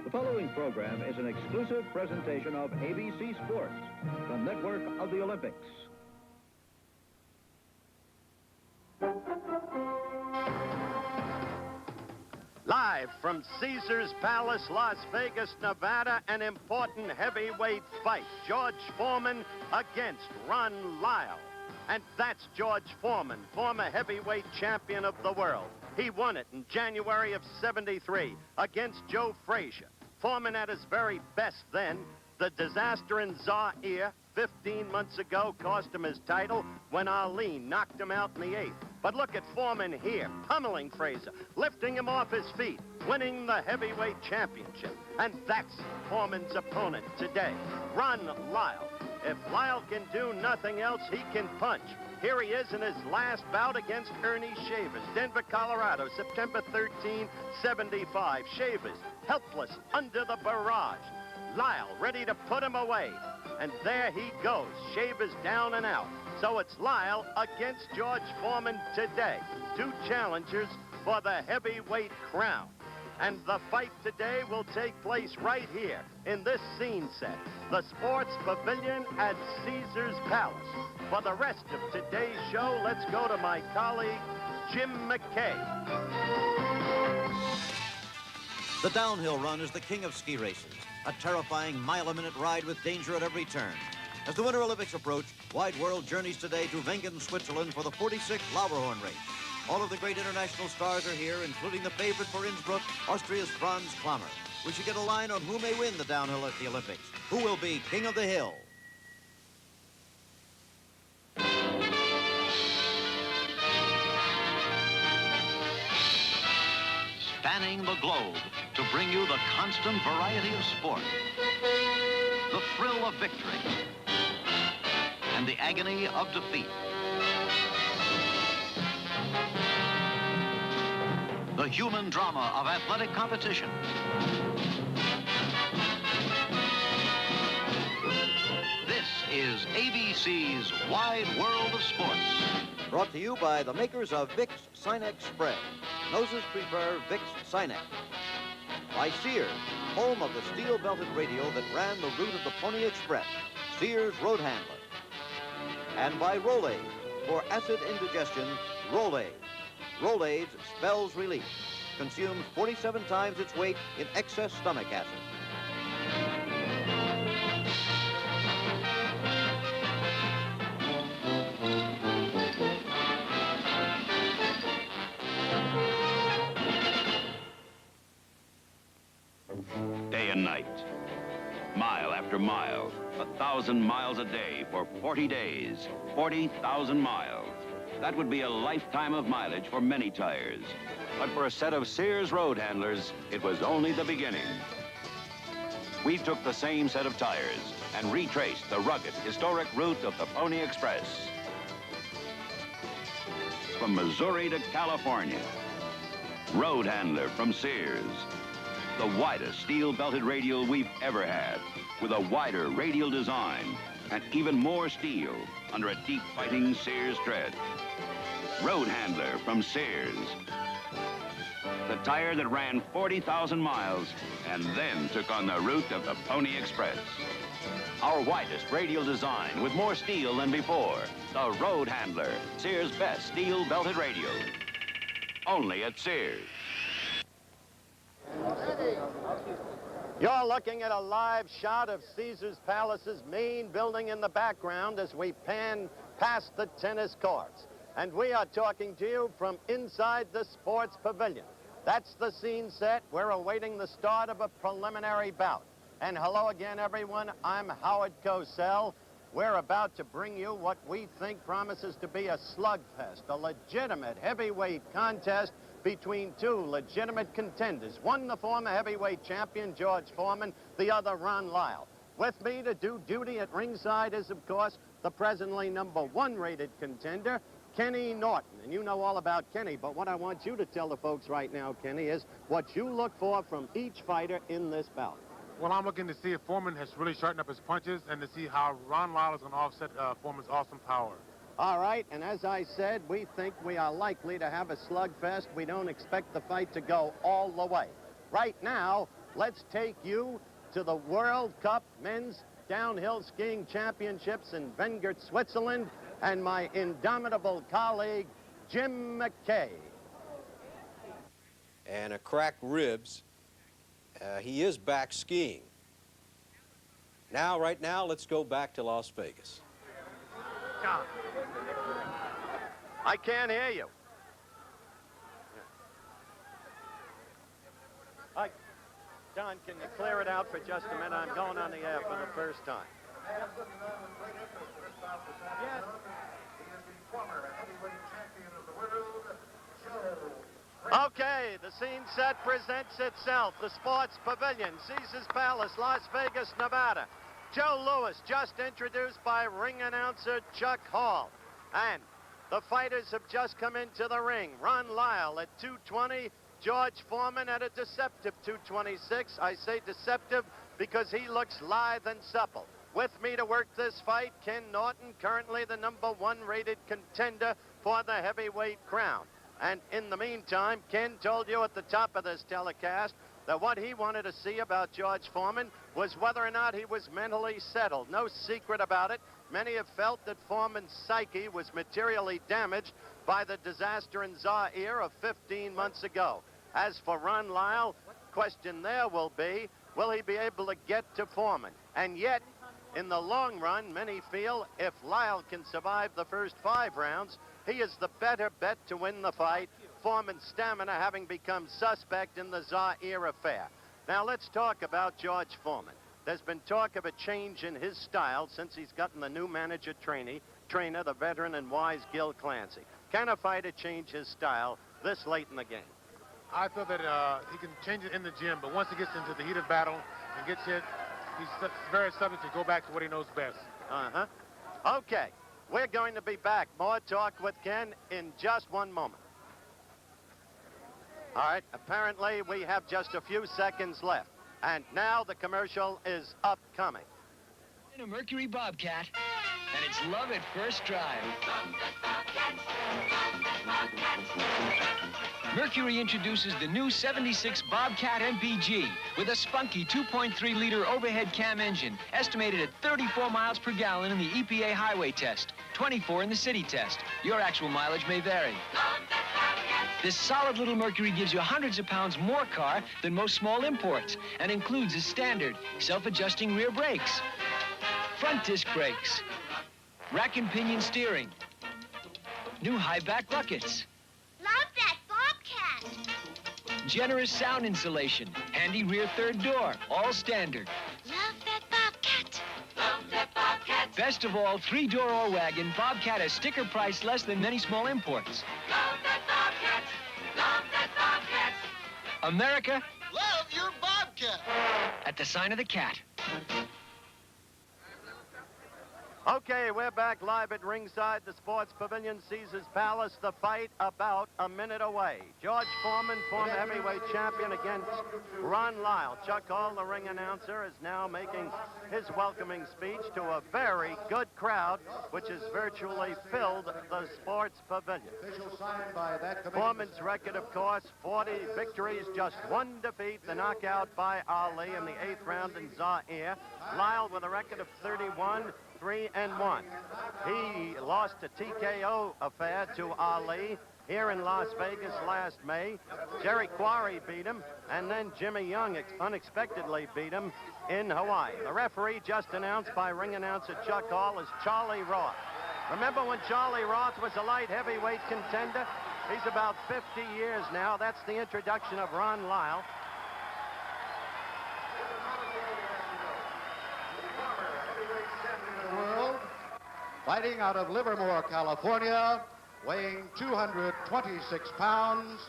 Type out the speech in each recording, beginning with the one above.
The following program is an exclusive presentation of ABC Sports, the network of the Olympics. Live from Caesars Palace, Las Vegas, Nevada, an important heavyweight fight. George Foreman against Ron Lyle. And that's George Foreman, former heavyweight champion of the world. He won it in January of '73 against Joe Frazier. Foreman at his very best then. The disaster in Zaire 15 months ago cost him his title when Ali knocked him out in the 8th. But look at Foreman here, pummeling Frazier, lifting him off his feet, winning the heavyweight championship. And that's Foreman's opponent today, Ron Lyle. If Lyle can do nothing else, he can punch. Here he is in his last bout against Ernie Shavers, Denver, Colorado, September 13, '75. Shavers, helpless under the barrage. Lyle ready to put him away. And there he goes, Shavers down and out. So it's Lyle against George Foreman today. Two challengers for the heavyweight crown. And the fight today will take place right here in this scene set, the Sports Pavilion at Caesars Palace. For the rest of today's show, let's go to my colleague, Jim McKay. The downhill run is the king of ski races, a terrifying mile-a-minute ride with danger at every turn. As the Winter Olympics approach, Wide World journeys today to Wengen, Switzerland for the 46th Lauberhorn race. All of the great international stars are here, including the favorite for Innsbruck, Austria's Franz Klammer. We should get a line on who may win the downhill at the Olympics. Who will be king of the hill? Spanning the globe to bring you the constant variety of sport, the thrill of victory, and the agony of defeat. The human drama of athletic competition. This is ABC's Wide World of Sports. Brought to you by the makers of Vicks Sinex Spray. Noses prefer Vicks Sinex. By Sears, home of the steel-belted radio that ran the route of the Pony Express, Sears Road Handler. And by Rolaids, for acid indigestion, Rolaids. Rolaids spells relief. Consumes 47 times its weight in excess stomach acid. Day and night, mile after mile, 1,000 miles a day for 40 days, 40,000 miles. That would be a lifetime of mileage for many tires. But for a set of Sears road handlers, it was only the beginning. We took the same set of tires and retraced the rugged, historic route of the Pony Express. From Missouri to California, road handler from Sears. The widest steel-belted radial we've ever had, with a wider radial design and even more steel under a deep-fighting Sears tread. Road handler from Sears. The tire that ran 40,000 miles and then took on the route of the Pony Express. Our widest radial design with more steel than before. The Road Handler, Sears' best steel-belted radial. Only at Sears. You're looking at a live shot of Caesars Palace's main building in the background as we pan past the tennis courts. And we are talking to you from inside the Sports Pavilion. That's the scene set. We're awaiting the start of a preliminary bout. And hello again, everyone. I'm Howard Cosell. We're about to bring you what we think promises to be a slugfest, a legitimate heavyweight contest between two legitimate contenders. One, the former heavyweight champion, George Foreman, the other, Ron Lyle. With me to do duty at ringside is, of course, the presently #1 rated contender, Kenny Norton. And you know all about Kenny, but what I want you to tell the folks right now, Kenny, is what you look for from each fighter in this bout. Well, I'm looking to see if Foreman has really sharpened up his punches and to see how Ron Lyle is going to offset Foreman's awesome power. All right, and as I said, we think we are likely to have a slugfest. We don't expect the fight to go all the way. Right now, let's take you to the World Cup Men's Downhill Skiing Championships in Wenger, Switzerland, and my indomitable colleague, Jim McKay. And a cracked ribs. He is back skiing. Now, right now, let's go back to Las Vegas. John, I can't hear you. John, can you clear it out for just a minute? I'm going on the air for the first time. Yes. Okay, the scene set presents itself. The Sports Pavilion, Caesars Palace, Las Vegas, Nevada. Joe Louis, just introduced by ring announcer Chuck Hall. And the fighters have just come into the ring. Ron Lyle at 220. George Foreman at a deceptive 226. I say deceptive because he looks lithe and supple. With me to work this fight, Ken Norton, currently the #1 rated contender for the heavyweight crown. And in the meantime, Ken told you at the top of this telecast that what he wanted to see about George Foreman was whether or not he was mentally settled. No secret about it. Many have felt that Foreman's psyche was materially damaged by the disaster in Zaire of 15 months ago. As for Ron Lyle, question there will be, will he be able to get to Foreman? And yet, in the long run, many feel if Lyle can survive the first 5 rounds, he is the better bet to win the fight, Foreman's stamina having become suspect in the Zaire affair. Now let's talk about George Foreman. There's been talk of a change in his style since he's gotten the new trainer, the veteran and wise Gil Clancy. Can a fighter change his style this late in the game? I feel that he can change it in the gym, but once he gets into the heat of battle and gets hit, he's very subject to go back to what he knows best. Okay, we're going to be back. More talk with Ken in just one moment. All right, apparently we have just a few seconds left. And now the commercial is upcoming. In a Mercury Bobcat, and it's love at first drive. Mercury introduces the new 76 Bobcat MPG with a spunky 2.3-liter overhead cam engine, estimated at 34 miles per gallon in the EPA highway test, 24 in the city test. Your actual mileage may vary. This solid little Mercury gives you hundreds of pounds more car than most small imports and includes a standard self-adjusting rear brakes, front disc brakes, rack and pinion steering, new high back buckets. Love that Bobcat. Generous sound insulation, handy rear third door, all standard. Love that Bobcat. Love that Bobcat. Best of all, 3-door or wagon, Bobcat has sticker price less than many small imports. Love that Bobcat. Love that Bobcat. America, Love your Bobcat. at the sign of the cat. Okay, we're back live at ringside, the Sports Pavilion, Caesars Palace. The fight about a minute away. George Foreman, former heavyweight champion, against Ron Lyle. Chuck Hall, the ring announcer, is now making his welcoming speech to a very good crowd, which has virtually filled the Sports Pavilion. Foreman's record, of course, 40 victories, just 1 defeat, the knockout by Ali in the 8th round in Zaire. Lyle with a record of 31. 3-1. He lost a TKO affair to Ali here in Las Vegas last May. Jerry Quarry beat him, and then Jimmy Young unexpectedly beat him in Hawaii. The referee just announced by ring announcer Chuck Hall is Charlie Roth. Remember when Charlie Roth was a light heavyweight contender? He's about 50 years now. That's the introduction of Ron Lyle. Fighting out of Livermore, California, weighing 226 pounds,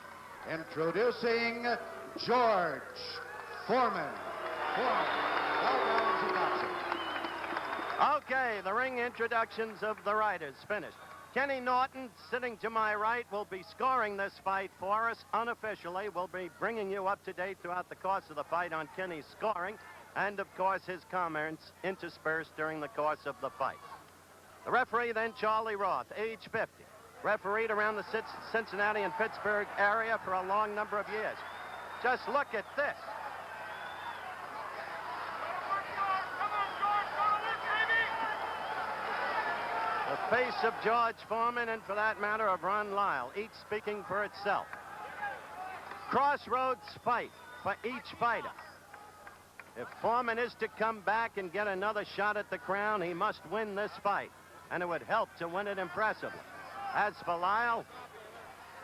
introducing George Foreman. Okay, the ring introductions of the riders finished. Kenny Norton, sitting to my right, will be scoring this fight for us unofficially. We'll be bringing you up to date throughout the course of the fight on Kenny's scoring and, of course, his comments interspersed during the course of the fight. The referee then, Charlie Roth, age 50. Refereed around the Cincinnati and Pittsburgh area for a long number of years. Just look at this. The face of George Foreman, and for that matter of Ron Lyle, each speaking for itself. Crossroads fight for each fighter. If Foreman is to come back and get another shot at the crown, he must win this fight, and it would help to win it impressively. As for Lyle,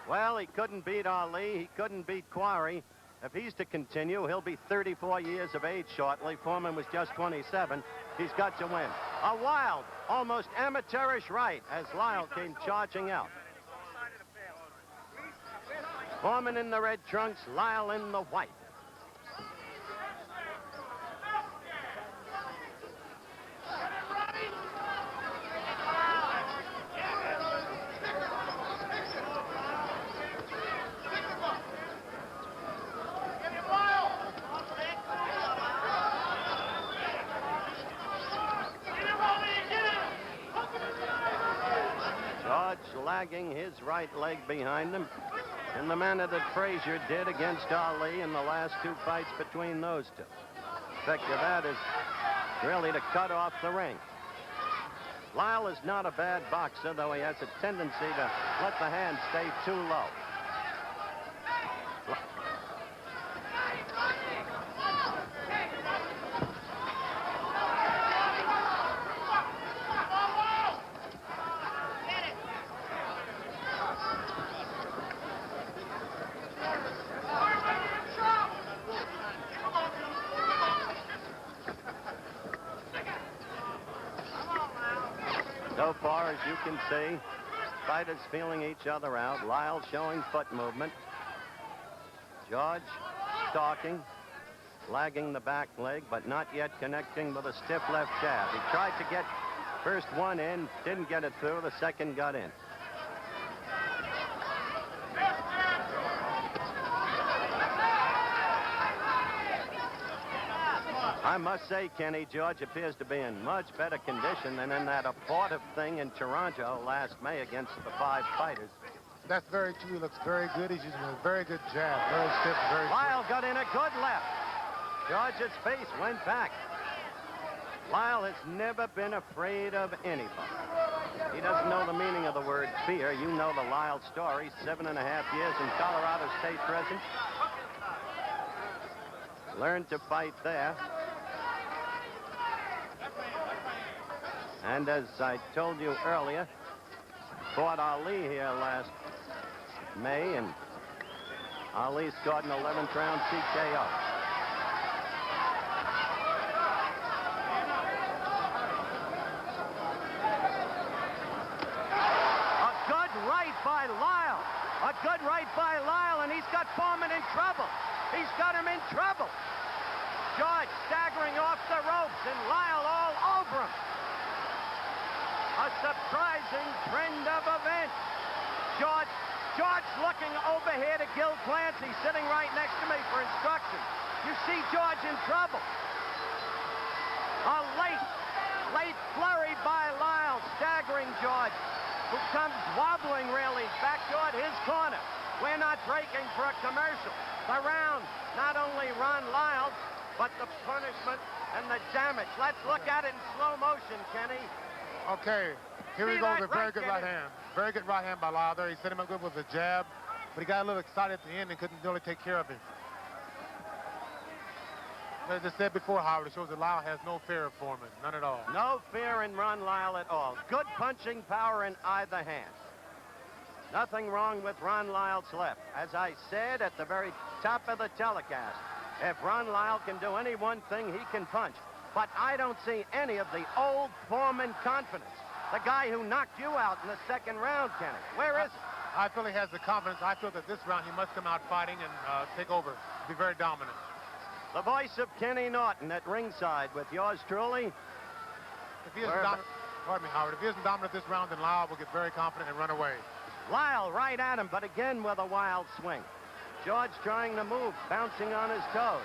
well, he couldn't beat Ali, he couldn't beat Quarry. If he's to continue, he'll be 34 years of age shortly. Foreman was just 27. He's got to win. A wild, almost amateurish right as Lyle came charging out. Foreman in the red trunks, Lyle in the white. Lagging his right leg behind him in the manner that Frazier did against Ali in the last two fights between those two. The effect of that is really to cut off the ring. Lyle is not a bad boxer, though he has a tendency to let the hand stay too low. So far, as you can see, fighters feeling each other out. Lyle showing foot movement. George stalking, lagging the back leg, but not yet connecting with a stiff left jab. He tried to get first one in, didn't get it through. The second got in. I must say, Kenny, George appears to be in much better condition than in that abortive thing in Toronto last May against the 5 fighters. That's very true. He looks very good. He's using a very good jab. Very stiff, very Lyle got in a good left. George's face went back. Lyle has never been afraid of anybody. He doesn't know the meaning of the word fear. You know the Lyle story. 7.5 years in Colorado State prison. Learned to fight there. And as I told you earlier, fought Ali here last May, and Ali scored an 11th round TKO. A good right by Lyle. A good right by Lyle, and he's got Foreman in trouble. He's got him in trouble. George staggering off the ropes, and Lyle all over him. A surprising trend of events. George looking over here to Gil Clancy, sitting right next to me for instructions. You see George in trouble. A late flurry by Lyle, staggering George, who comes wobbling really back toward his corner. We're not breaking for a commercial. The round, not only Ron Lyle, but the punishment and the damage. Let's look at it in slow motion, Kenny. Okay, here he goes, a very good right hand. Very good right hand by Lyle there. He set him up good with a jab, but he got a little excited at the end and couldn't really take care of him. As I said before, Howard, it shows that Lyle has no fear of Foreman, none at all. No fear in Ron Lyle at all. Good punching power in either hand. Nothing wrong with Ron Lyle's left. As I said at the very top of the telecast, if Ron Lyle can do any one thing, he can punch. But I don't see any of the old Foreman confidence. The guy who knocked you out in the second round, Kenny. Where is he? I feel he has the confidence. I feel that this round he must come out fighting and take over, be very dominant. The voice of Kenny Norton at ringside with yours truly. If he isn't dominant, pardon me, Howard, if he isn't dominant this round, then Lyle will get very confident and run away. Lyle right at him, but again with a wild swing. George trying to move, bouncing on his toes.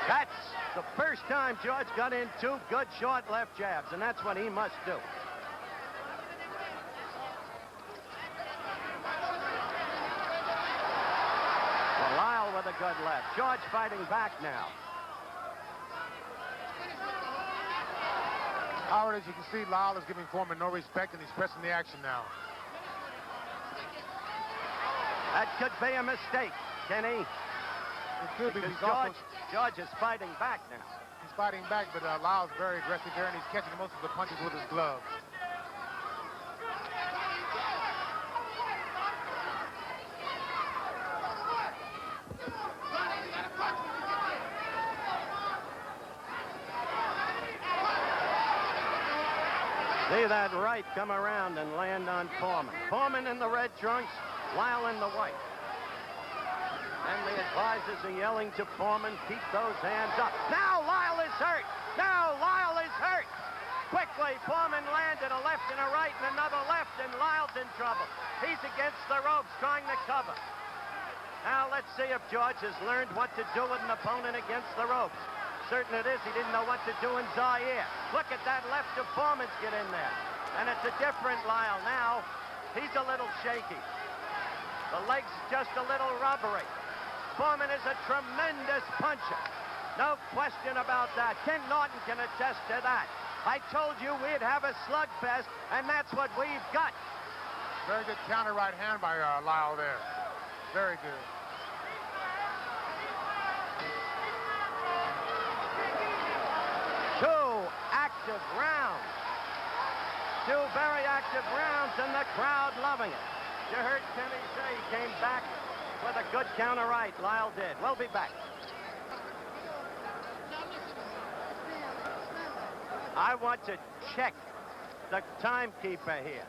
That's the first time George got in 2 good short left jabs, and that's what he must do. Well, Lyle with a good left. George fighting back now. Howard, as you can see, Lyle is giving Foreman no respect, and he's pressing the action now. That could be a mistake, Kenny. It could be. Because George is fighting back now. He's fighting back, but Lyle's very aggressive here, and he's catching most of the punches with his gloves. See that right come around and land on Foreman. Foreman in the red trunks, Lyle in the white. And the advisors are yelling to Foreman, keep those hands up. Now Lyle is hurt. Now Lyle is hurt. Quickly, Foreman landed a left and a right and another left, and Lyle's in trouble. He's against the ropes trying to cover. Now let's see if George has learned what to do with an opponent against the ropes. Certain it is, he didn't know what to do in Zaire. Look at that left of Foreman's get in there. And it's a different Lyle now. He's a little shaky. The leg's just a little rubbery. Foreman is a tremendous puncher. No question about that. Ken Norton can attest to that. I told you we'd have a slugfest, and that's what we've got. Very good counter right hand by Lyle there. Very good. Two active rounds. Two very active rounds, and the crowd loving it. You heard Kenny say he came back with a good counter right. Lyle did. We'll be back. I want to check the timekeeper here.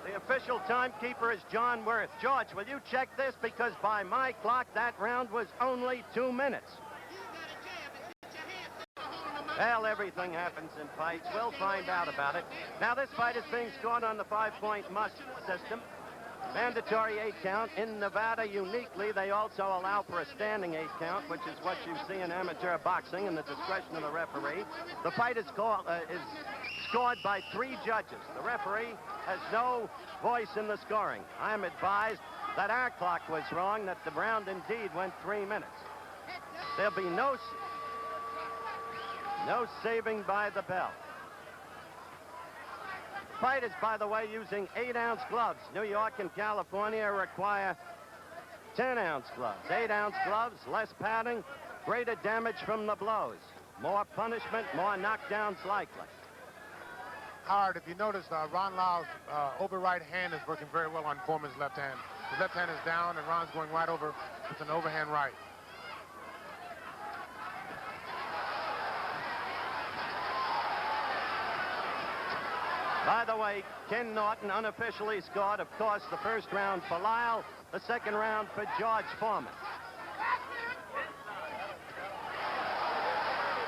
The official timekeeper is John Worth. George, will you check this? Because by my clock, that round was only 2 minutes. Well, everything happens in fights. We'll find out about it. Now, this fight is being scored on the 5-point must system. Mandatory 8 count. In Nevada, uniquely, they also allow for a standing 8 count, which is what you see in amateur boxing in the discretion of the referee. The fight is scored by 3 judges. The referee has no voice in the scoring. I'm advised that our clock was wrong, that the round indeed went 3 minutes. There'll be no saving by the bell. Fight is, by the way, using 8-ounce gloves. New York and California require 10-ounce gloves. 8-ounce gloves, less padding, greater damage from the blows. More punishment, more knockdowns likely. Howard, if you notice, Ron Lyle's over right hand is working very well on Foreman's left hand. His left hand is down, and Ron's going right over with an overhand right. By the way, Ken Norton unofficially scored, of course, the first round for Lyle, the second round for George Foreman.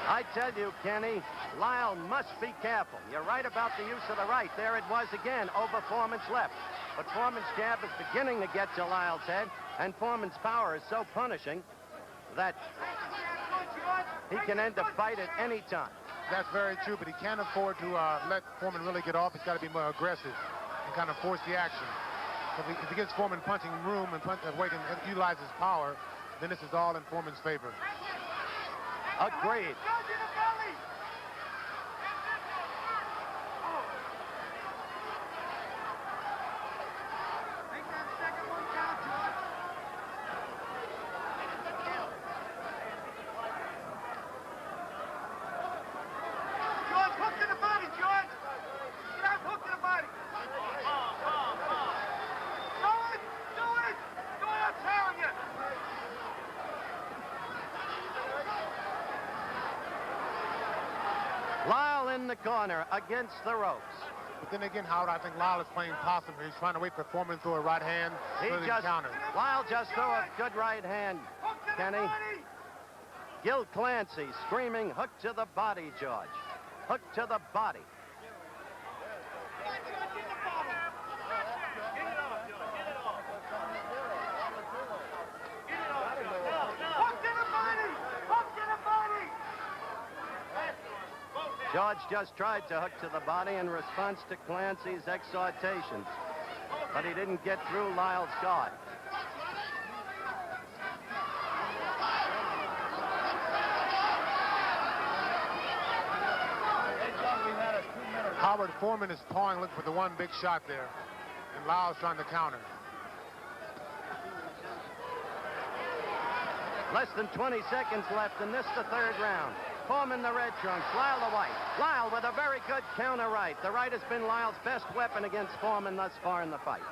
I tell you, Kenny, Lyle must be careful. You're right about the use of the right. There it was again, over Foreman's left. But Foreman's jab is beginning to get to Lyle's head, and Foreman's power is so punishing that he can end the fight at any time. That's very true, but he can't afford to let Foreman really get off. He's got to be more aggressive and kind of force the action. If he gets Foreman punching room and wait and utilize his power, then this is all in Foreman's favor. Agreed. Lyle in the corner against the ropes. But then again, Howard, I think Lyle is playing possum. He's trying to wait for Foreman to throw a right hand. Lyle just threw a good right hand, Kenny. Gil Clancy screaming, hook to the body, George. Hook to the body. George just tried to hook to the body in response to Clancy's exhortations, but he didn't get through Lyle's guard. Howard Foreman is pawing, looking for the one big shot there. And Lyle's trying to counter. Less than 20 seconds left in this, the third round. Foreman the red trunks, Lyle the white. Lyle with a very good counter right. The right has been Lyle's best weapon against Foreman thus far in the fight.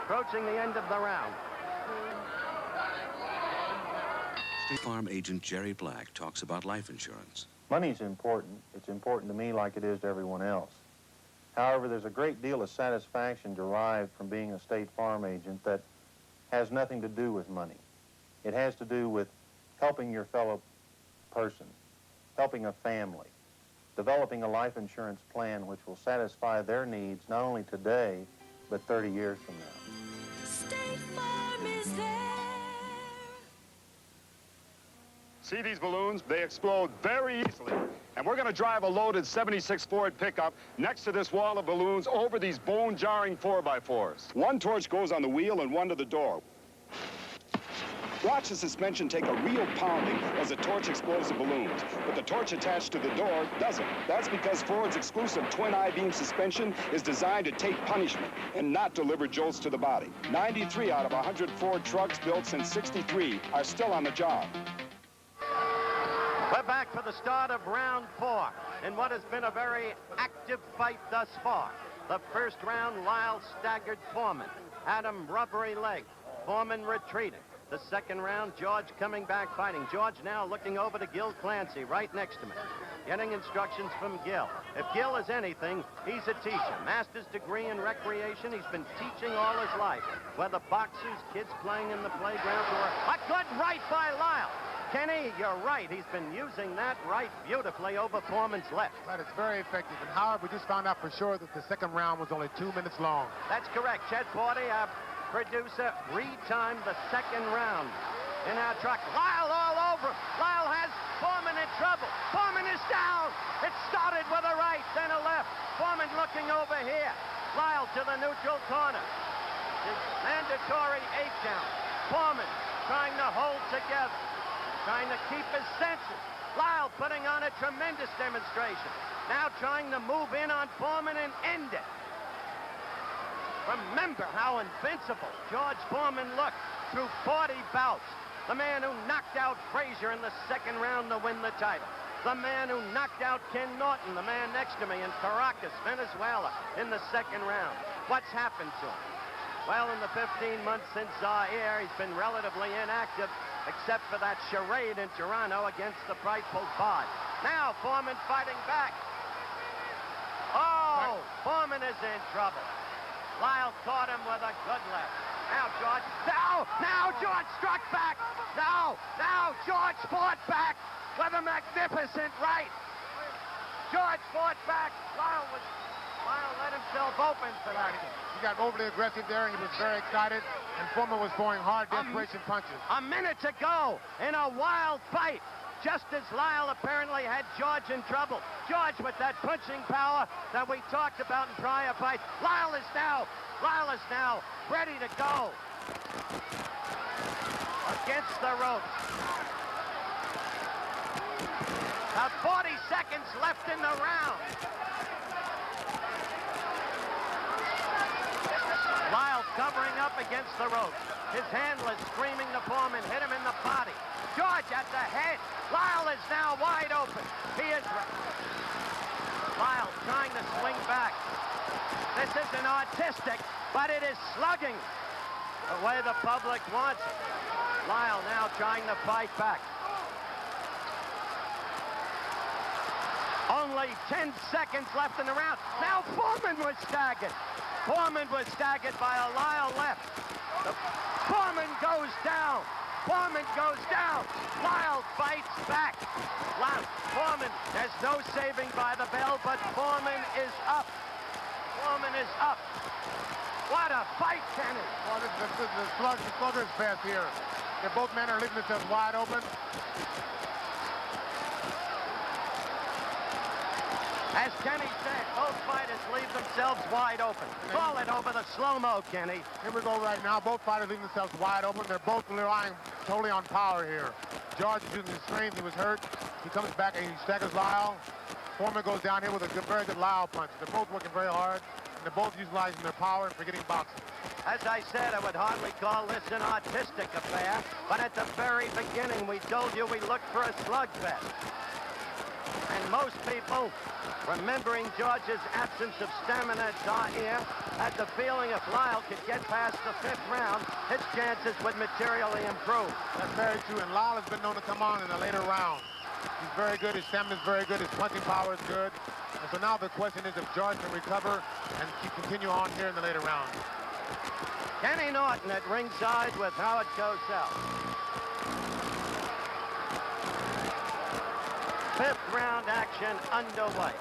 Approaching the end of the round. State Farm agent Jerry Black talks about life insurance. Money's important. It's important to me like it is to everyone else. However, there's a great deal of satisfaction derived from being a State Farm agent that has nothing to do with money. It has to do with helping your fellow person, helping a family, developing a life insurance plan which will satisfy their needs not only today, but 30 years from now. State Farm is there. See these balloons? They explode very easily. And we're going to drive a loaded 76 Ford pickup next to this wall of balloons over these bone-jarring 4x4s. One torch goes on the wheel and one to the door. Watch the suspension take a real pounding as the torch explodes the balloons, but the torch attached to the door doesn't. That's because Ford's exclusive twin I-beam suspension is designed to take punishment and not deliver jolts to the body. 93 out of 100 Ford trucks built since '63 are still on the job. We're back for the start of round 4 in what has been a very active fight thus far. The first round, Lyle staggered Foreman. Had him rubbery leg. Foreman retreating. The second round, George coming back fighting. George now looking over to Gil Clancy right next to me. Getting instructions from Gil. If Gil is anything, he's a teacher. Master's degree in recreation. He's been teaching all his life. Whether boxers, kids playing in the playground, or a good right by Lyle. Kenny, you're right. He's been using that right beautifully over Foreman's left. Right, it's very effective. And Howard, we just found out for sure that the second round was only 2 minutes long. That's correct. Chet Forty, our producer, retimed the second round in our truck. Lyle all over him. Lyle has Foreman in trouble. Foreman is down. It started with a right, then a left. Foreman looking over here. Lyle to the neutral corner. The mandatory 8 count. Foreman trying to hold together. Trying to keep his senses. Lyle putting on a tremendous demonstration. Now trying to move in on Foreman and end it. Remember how invincible George Foreman looked through 40 bouts. The man who knocked out Frazier in the second round to win the title. The man who knocked out Ken Norton, the man next to me in Caracas, Venezuela, in the second round. What's happened to him? Well, in the 15 months since Zaire, he's been relatively inactive, except for that charade in Toronto against the frightful Bod. Now Foreman fighting back. Oh, Foreman is in trouble. Lyle caught him with a good left. Now George, now George struck back. Now George fought back with a magnificent right. George fought back. Lyle let himself open for that. He got overly aggressive there, and he was very excited, and Foreman was throwing hard desperation punches. A minute to go in a wild fight, just as Lyle apparently had George in trouble. George with that punching power that we talked about in prior fights. Lyle is now ready to go against the ropes. About 40 seconds left in the round. Lyle covering up against the ropes. His handler screaming to Foreman, hit him in the body. George at the head. Lyle is now wide open. He is... Lyle trying to swing back. This isn't artistic, but it is slugging the way the public wants it. Lyle now trying to fight back. Only 10 seconds left in the round. Now Foreman was staggered. Foreman was staggered by a Lyle left. Foreman goes down. Foreman goes down. Lyle fights back. Foreman, there's no saving by the bell, but Foreman is up. Foreman is up. What a fight, Kenny. Well, this is the slugger's fest here. Both men are leaving themselves wide open. As Kenny said, both fighters leave themselves wide open. Call it over the slow-mo, Kenny. Here we go right now. Both fighters leaving themselves wide open. They're both relying totally on power here. George is using his strength. He was hurt. He comes back and he staggers Lyle. Foreman goes down here with a very good Lyle punch. They're both working very hard, and they're both utilizing their power and forgetting boxing. As I said, I would hardly call this an artistic affair, but at the very beginning, we told you we looked for a slugfest. And most people, remembering George's absence of stamina here, had the feeling if Lyle could get past the 5th round, his chances would materially improve. That's very true, and Lyle has been known to come on in the later rounds. He's very good, his stamina is very good, his punching power is good. And so now the question is if George can recover and continue on here in the later rounds. Kenny Norton at ringside with Howard Cosell. 5th round action underway.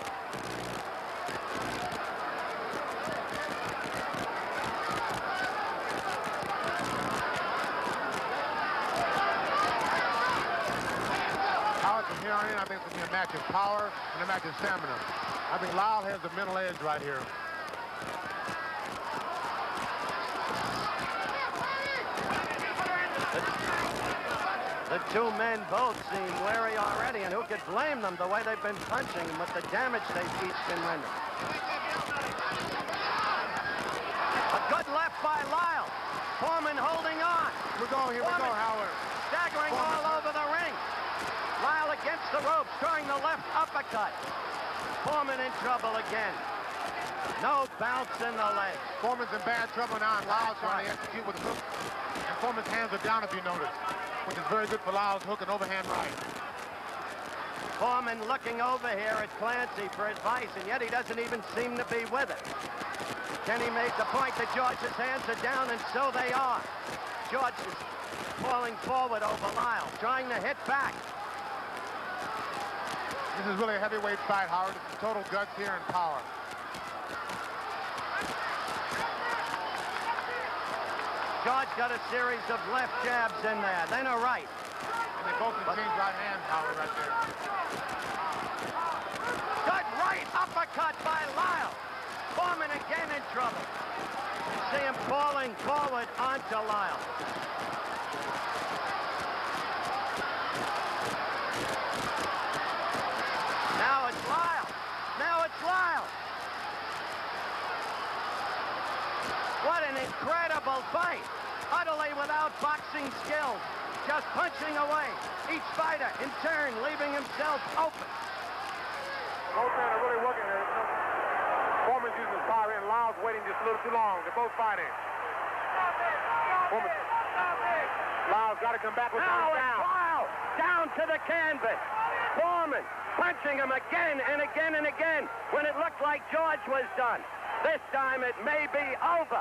Howard, from here on in, I think it's going to be a match of power and a match of stamina. I think Lyle has the mental edge right here. The two men both seem wary already, and who could blame them the way they've been punching and with the damage they've each been rendering. A good left by Lyle. Foreman holding on. Here we go, Howard. Staggering Foreman all over the ring. Lyle against the ropes, throwing the left uppercut. Foreman in trouble again. No bounce in the leg. Foreman's in bad trouble now, and Lyle's trying to execute with the hook. And Foreman's hands are down, if you notice, which is very good for Lyle's hook and overhand right. Foreman looking over here at Clancy for advice, and yet he doesn't even seem to be with it. Kenny made the point that George's hands are down, and so they are. George is falling forward over Lyle, trying to hit back. This is really a heavyweight fight, Howard. It's total guts here and power. George got a series of left jabs in there, then a right. And they both exchange right hands, Howard, right there. Good right uppercut by Lyle. Foreman again in trouble. You see him falling forward onto Lyle. Now it's Lyle. Now it's Lyle. What an incredible fight. Utterly without boxing skills. Just punching away. Each fighter, in turn, leaving himself open. Both men are really working here. Foreman's using his power, and Lyle's waiting just a little too long. They're both fighting. Foreman. Lyle's got to come back with Now one it's down. Lyle. Down to the canvas. Foreman punching him again and again and again when it looked like George was done. This time it may be over.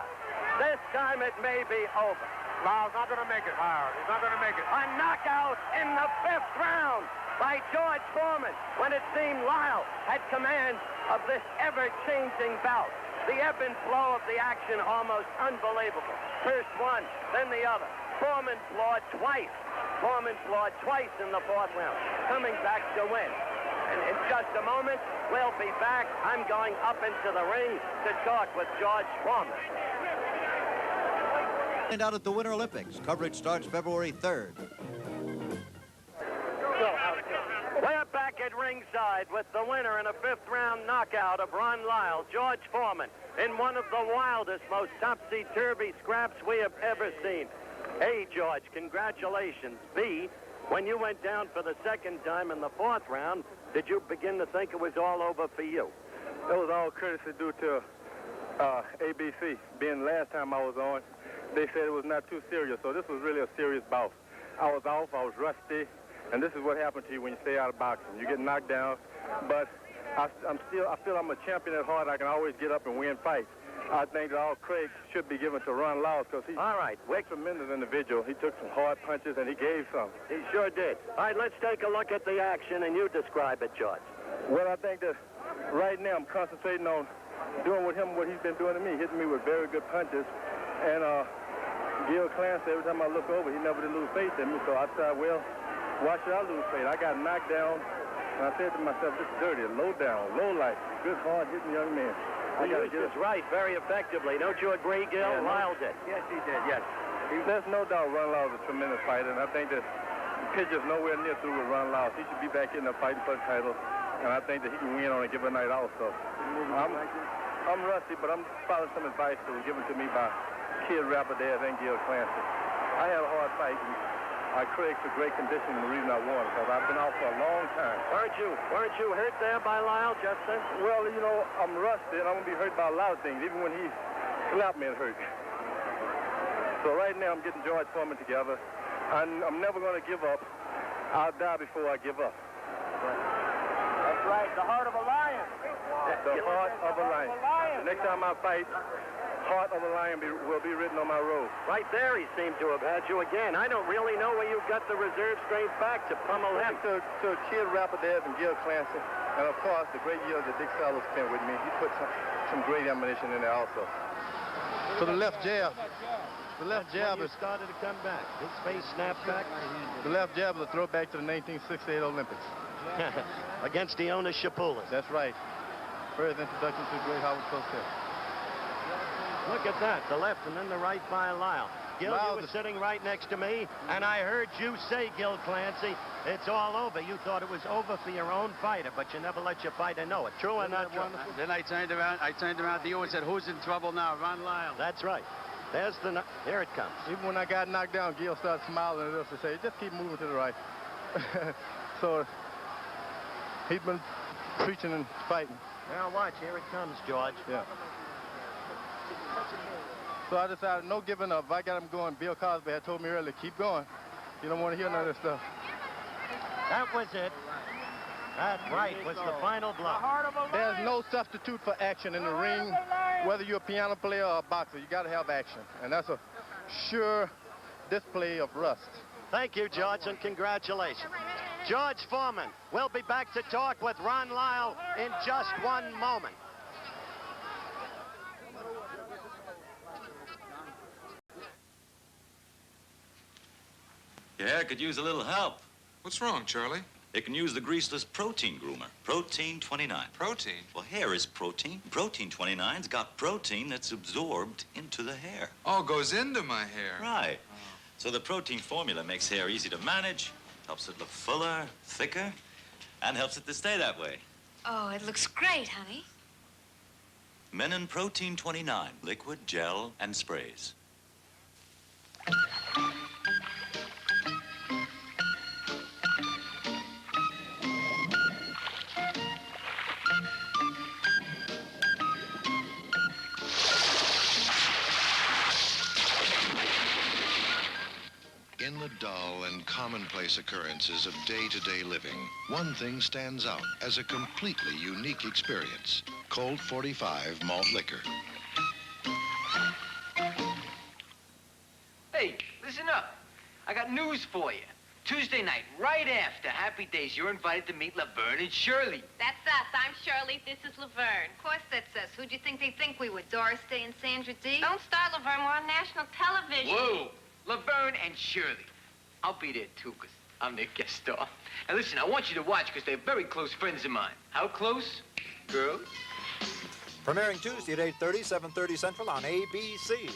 This time it may be over. Lyle's not going to make it, Howard. He's not going to make it. A knockout in the 5th round by George Foreman when it seemed Lyle had command of this ever-changing bout. The ebb and flow of the action almost unbelievable. First one, then the other. Foreman floored twice. Foreman floored twice in the 4th round, coming back to win. And in just a moment, we'll be back. I'm going up into the ring to talk with George Foreman. And out at the Winter Olympics. Coverage starts February 3rd. We're back at ringside with the winner in a 5th round knockout of Ron Lyle, George Foreman, in one of the wildest, most topsy-turvy scraps we have ever seen. A, George, congratulations. B, when you went down for the 2nd time in the 4th round, did you begin to think it was all over for you? It was all courtesy due to ABC. Being the last time I was on, they said it was not too serious, so this was really a serious bout. I was off, I was rusty, and this is what happened to you when you stay out of boxing. You get knocked down, but I feel I'm a champion at heart. I can always get up and win fights. I think that all credit should be given to Ron Lyle because he's a tremendous individual. He took some hard punches and he gave some. He sure did. All right, let's take a look at the action and you describe it, George. Well, I think that right now I'm concentrating on doing with him what he's been doing to me, hitting me with very good punches. And Gil Clancy, every time I look over, he never did lose faith in me. So I thought, well, why should I lose faith? I got knocked down, and I said to myself, this is dirty, low down, low life, good, hard-hitting young man. He used his right very effectively. Don't you agree, Gil? Yeah, Lyle did. Yes, he did, yes. There's no doubt Ron Lyle is a tremendous fighter, and I think that He's just nowhere near through with Ron Lyle. He should be back in the fighting for the title, and I think that he can win on a given night also. I'm rusty, but I'm following some advice that was given to me by Kid Rapides and Gil Clancy. I had a hard fight, and I crave for great condition, and the reason I won because I've been out for a long time. Weren't you hurt there by Lyle, Justin? Well, you know, I'm rusty, and I'm going to be hurt by a lot of things. Even when he slapped me, it hurt. So right now, I'm getting George Foreman together. I'm never going to give up. I'll die before I give up. That's right, the heart of a lion. The heart of a lion. The next time I fight, heart of a lion will be written on my robe. Right there, he seemed to have had you again. I don't really know where you got the reserve strength back to pummel him. To Kid Rapides and Gil Clancy, and of course, the great years that Dick Sallow spent with me. He put some great ammunition in there also. For the left jab. The left jab is started to come back. His face snapped back. The left jab is a throwback to the 1968 Olympics. Against Leonis Shapoulis. That's right. First introduction to the great Howard Cosell. Look at that, the left and then the right by Lyle. Gil, you were sitting right next to me, and I heard you say, Gil Clancy, it's all over. You thought it was over for your own fighter, but you never let your fighter know it. True or not true? Then I turned around to you and said, who's in trouble now? Ron Lyle. That's right. Here it comes. Even when I got knocked down, Gil started smiling at us and say, just keep moving to the right. So he's been preaching and fighting. Now watch, here it comes, George. Yeah. So I decided no giving up. If I got him going, Bill Cosby had told me earlier, keep going. You don't want to hear none of this stuff. That was it. That right was the final blow. There's no substitute for action in the ring, whether you're a piano player or a boxer. You got to have action, and that's a sure display of rust. Thank you, George, and congratulations. George Foreman. We'll be back to talk with Ron Lyle in just one moment. Your hair could use a little help. What's wrong, Charlie? It can use the greaseless protein groomer, Protein 29. Protein? Well, hair is protein. Protein 29's got protein that's absorbed into the hair. Oh, goes into my hair. Right. So the protein formula makes hair easy to manage, helps it look fuller, thicker, and helps it to stay that way. Oh, it looks great, honey. Menon Protein 29, liquid, gel, and sprays. In the dull and commonplace occurrences of day-to-day living, one thing stands out as a completely unique experience. Colt 45 malt liquor. Hey, listen up. I got news for you. Tuesday night, right after Happy Days, you're invited to meet Laverne and Shirley. That's us. I'm Shirley. This is Laverne. Of course that's us. Who do you think they think we were? Doris Day and Sandra Dee? Don't start, Laverne. We're on national television. Whoa. Laverne and Shirley. I'll be there, too, because I'm their guest star. And listen, I want you to watch because they're very close friends of mine. How close? Girls? Premiering Tuesday at 8:30, 7:30 Central on ABC.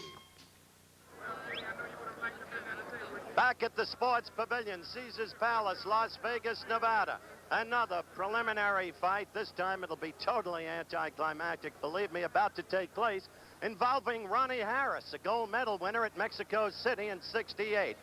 Back at the Sports Pavilion, Caesars Palace, Las Vegas, Nevada. Another preliminary fight. This time it'll be totally anticlimactic, believe me, about to take place, involving Ronnie Harris, a gold medal winner at Mexico City in '68.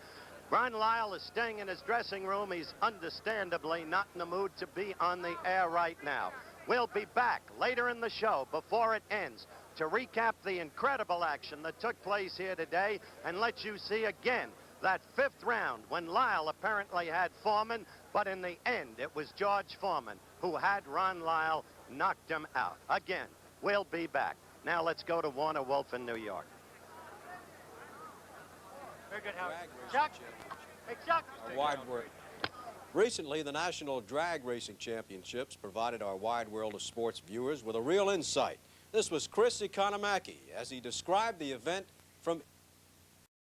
Ron Lyle is staying in his dressing room. He's understandably not in the mood to be on the air right now. We'll be back later in the show, before it ends, to recap the incredible action that took place here today and let you see again that fifth round when Lyle apparently had Foreman, but in the end it was George Foreman who had Ron Lyle, knocked him out. Again, we'll be back. Now let's go to Warner Wolf in New York. Very good, Howard. Chuck. Hey, Chuck. Our wide world. Recently, the National Drag Racing Championships provided our wide world of sports viewers with a real insight. This was Chris Economaki as he described the event from